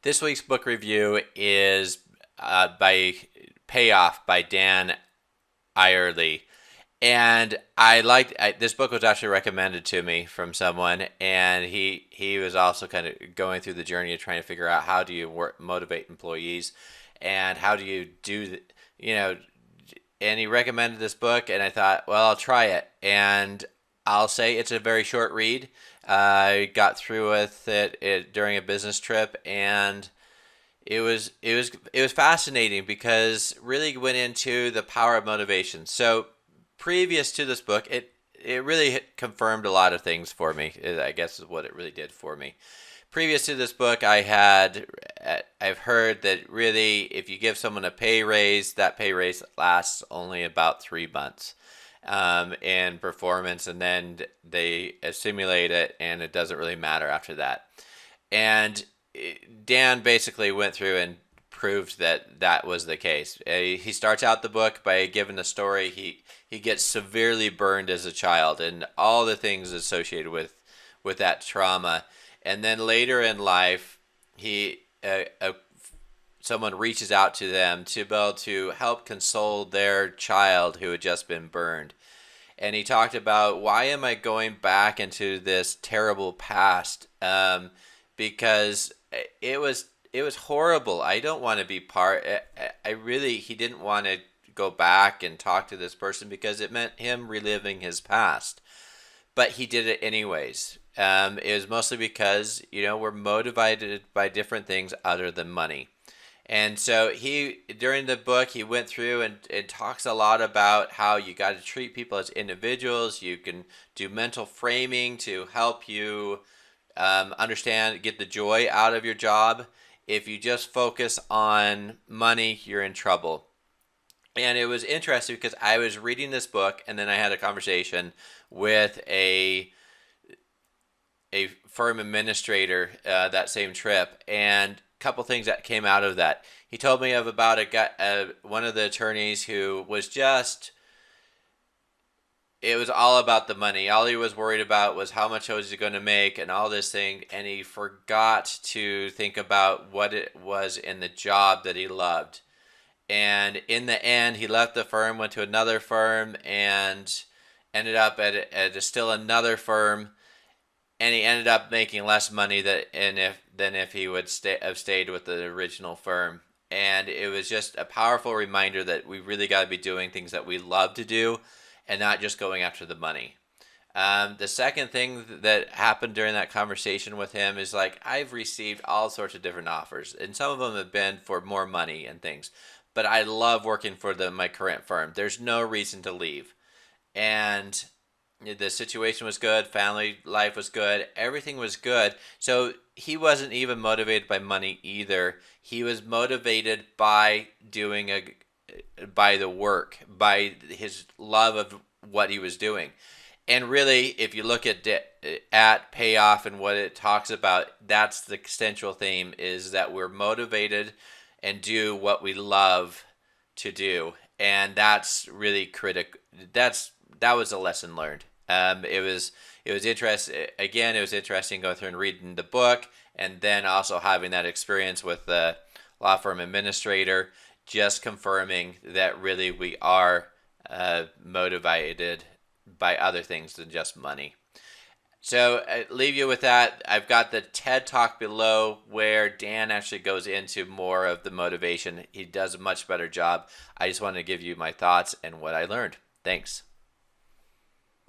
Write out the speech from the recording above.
This week's book review is by Payoff by Dan Irely. And this book was actually recommended to me from someone, and he was also kind of going through the journey of trying to figure out how do you motivate employees, and how do you you know, and he recommended this book, and I thought, well, I'll try it, and I'll say it's a very short read. I got through with it during a business trip, and it was fascinating because really went into the power of motivation. So previous to this book, it really confirmed a lot of things for me. I guess is what it really did for me. Previous to this book, I've heard that really if you give someone a pay raise, that pay raise lasts only about 3 months in performance, and then they assimilate it, and it doesn't really matter after that. And Dan basically went through and proved that that was the case. He starts out the book by giving the story. He gets severely burned as a child and all the things associated with that trauma. And then later in life, he someone reaches out to them to be able to help console their child who had just been burned. And he talked about, why am I going back into this terrible past? Because it was horrible. I don't want to be part. He didn't want to go back and talk to this person because it meant him reliving his past. But he did it anyways. It was mostly because we're motivated by different things other than money. And so during the book, he went through and talks a lot about how you got to treat people as individuals. You can do mental framing to help you get the joy out of your job. If you just focus on money, you're in trouble. And it was interesting because I was reading this book, and then I had a conversation with a firm administrator that same trip, and a couple things that came out of that. He told me of about one of the attorneys who was just, it was all about the money. All he was worried about was how much was he going to make and all this thing, and he forgot to think about what it was in the job that he loved. And in the end, he left the firm, went to another firm, and ended up at still another firm, and he ended up making less money than if he would have stayed with the original firm. And it was just a powerful reminder that we really got to be doing things that we love to do and not just going after the money. The second thing that happened during that conversation with him is, like, I've received all sorts of different offers, and some of them have been for more money and things. But I love working for my current firm. There's no reason to leave. And the situation was good, family life was good, everything was good. So he wasn't even motivated by money either. He was motivated by by the work, by his love of what he was doing. And really, if you look at Payoff and what it talks about, that's the central theme, is that we're motivated and do what we love to do. And that's really critical. That was a lesson learned. It was interesting. Again, it was interesting going through and reading the book, and then also having that experience with the law firm administrator, just confirming that really we are motivated by other things than just money. So I leave you with that. I've got the TED Talk below where Dan actually goes into more of the motivation. He does a much better job. I just wanted to give you my thoughts and what I learned. Thanks.